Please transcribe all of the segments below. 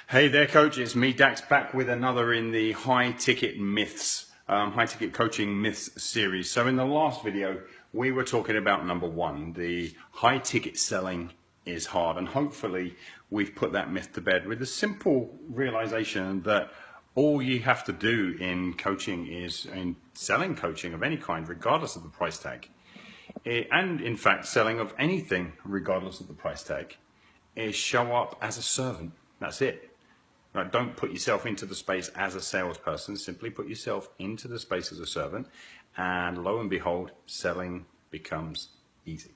Hey there, coach. It's me, Dax, back with another in the high ticket myths, high ticket coaching myths series. So in the last video, we were talking about number one, the high ticket selling is hard. And hopefully we've put that myth to bed with the simple realization that all you have to do in coaching is in selling coaching of any kind, regardless of the price tag, and in fact, selling of anything, regardless of the price tag, is show up as a servant. That's it. Right, don't put yourself into the space as a salesperson, simply put yourself into the space as a servant, and lo and behold, selling becomes easy.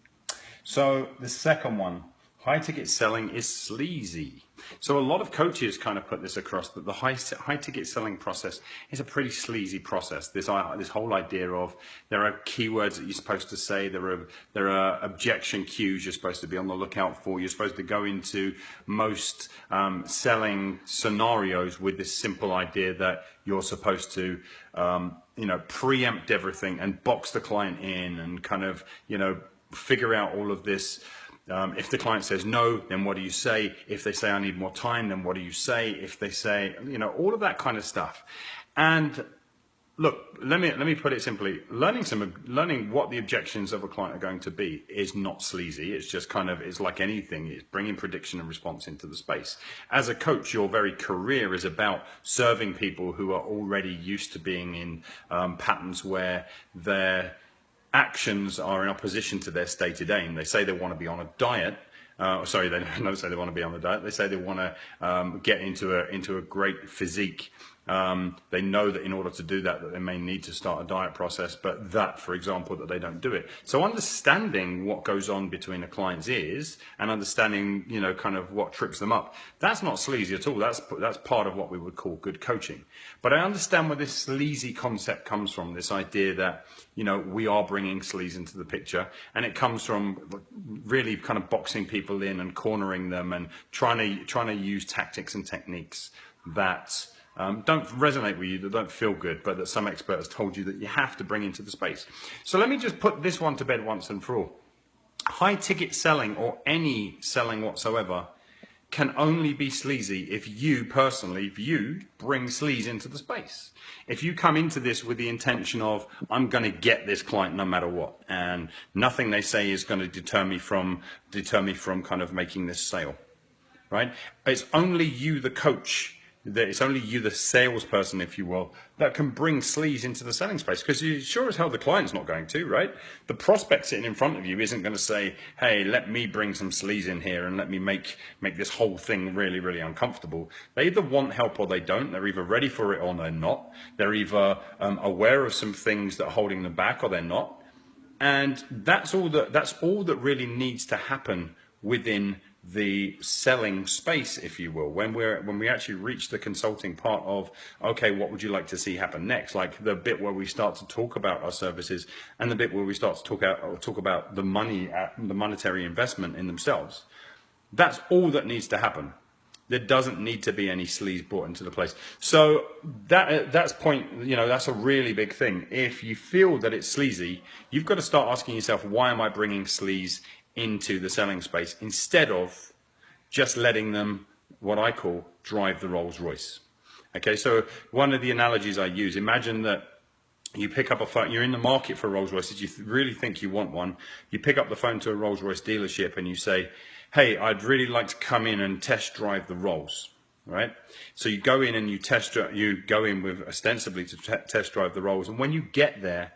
So the second one, high ticket selling is sleazy. So a lot of coaches kind of put this across that the high ticket selling process is a pretty sleazy process. This whole idea of there are keywords that you're supposed to say, there are objection cues you're supposed to be on the lookout for. You're supposed to go into most selling scenarios with this simple idea that you're supposed to preempt everything and box the client in and kind of figure out all of this. If the client says no, then what do you say? If they say I need more time, then what do you say? If they say, all of that kind of stuff. And look, let me put it simply. Learning what the objections of a client are going to be is not sleazy. It's just it's like anything. It's bringing prediction and response into the space. As a coach, your very career is about serving people who are already used to being in patterns where their actions are in opposition to their stated aim. They say they want to be on a diet. They don't say they want to be on the diet. They say they want to get into a great physique. They know that in order to do that they may need to start a diet process, but that, for example, that they don't do it. So understanding what goes on between a client's ears and understanding, kind of what trips them up, that's not sleazy at all. That's part of what we would call good coaching. But I understand where this sleazy concept comes from, this idea that, we are bringing sleaze into the picture, and it comes from really kind of boxing people in and cornering them and trying to use tactics and techniques that don't resonate with you, that don't feel good, but that some expert has told you that you have to bring into the space. So let me just put this one to bed once and for all. High ticket selling, or any selling whatsoever, can only be sleazy if you personally bring sleaze into the space. If you come into this with the intention of, I'm going to get this client no matter what, and nothing they say is going to deter me from kind of making this sale, right? It's only you, the coach, that it's only you, the salesperson, if you will, that can bring sleaze into the selling space, because you sure as hell the client's not going to, right? The prospect sitting in front of you isn't going to say, hey, let me bring some sleaze in here and let me make this whole thing really, really uncomfortable. They either want help or they don't. They're either ready for it or they're not. They're either aware of some things that are holding them back or they're not. And that's all that really needs to happen within the selling space, if you will, when we actually reach the consulting part of, okay, what would you like to see happen next? Like the bit where we start to talk about our services and the bit where we start to talk about the monetary investment in themselves. That's all that needs to happen. There doesn't need to be any sleaze brought into the place. So that's that's a really big thing. If you feel that it's sleazy, you've got to start asking yourself, why am I bringing sleaze into the selling space, instead of just letting them, what I call, drive the Rolls Royce. Okay, so one of the analogies I use, imagine that you pick up a phone, you're in the market for Rolls Royces, you really think you want one, you pick up the phone to a Rolls Royce dealership and you say, hey, I'd really like to come in and test drive the Rolls, right? So you go in and you go in with ostensibly to test drive the Rolls, and when you get there,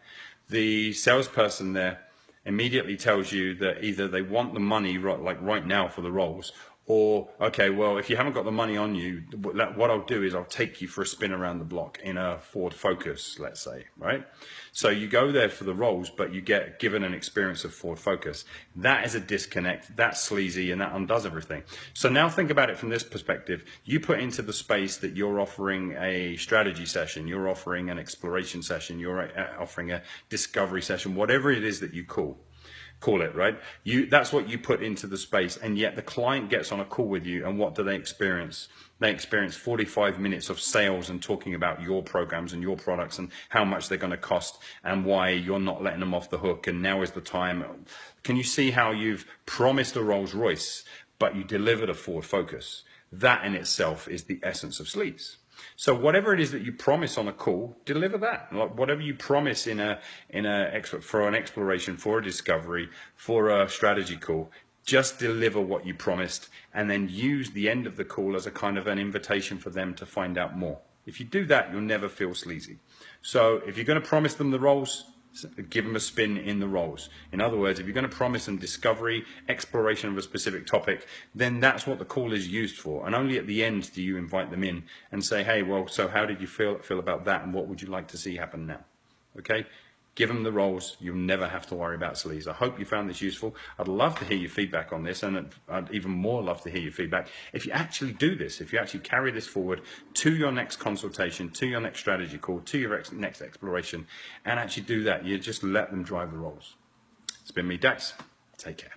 the salesperson there immediately tells you that either they want the money right now for the Rolls, or, okay, well, if you haven't got the money on you, what I'll do is I'll take you for a spin around the block in a Ford Focus, let's say, right? So you go there for the Rolls, but you get given an experience of Ford Focus. That is a disconnect, that's sleazy, and that undoes everything. So now think about it from this perspective. You put into the space that you're offering a strategy session, you're offering an exploration session, you're offering a discovery session, whatever it is that you call it, right? That's what you put into the space, and yet the client gets on a call with you, and what do they experience? They experience 45 minutes of sales and talking about your programs and your products and how much they're going to cost and why you're not letting them off the hook, and now is the time. Can you see how you've promised a Rolls Royce, but you delivered a Ford Focus? That in itself is the essence of Sleaze. So whatever it is that you promise on a call, deliver that. Like whatever you promise for an exploration, for a discovery, for a strategy call, just deliver what you promised, and then use the end of the call as a kind of an invitation for them to find out more. If you do that, you'll never feel sleazy. So if you're going to promise them the roles, give them a spin in the roles. In other words, if you're going to promise them discovery, exploration of a specific topic, then that's what the call is used for. And only at the end do you invite them in and say, hey, well, so how did you feel about that, and what would you like to see happen now? Okay? Give them the roles. You'll never have to worry about sleaze. I hope you found this useful. I'd love to hear your feedback on this, and I'd even more love to hear your feedback if you actually do this, if you actually carry this forward to your next consultation, to your next strategy call, to your next exploration, and actually do that. You just let them drive the roles. It's been me, Dax. Take care.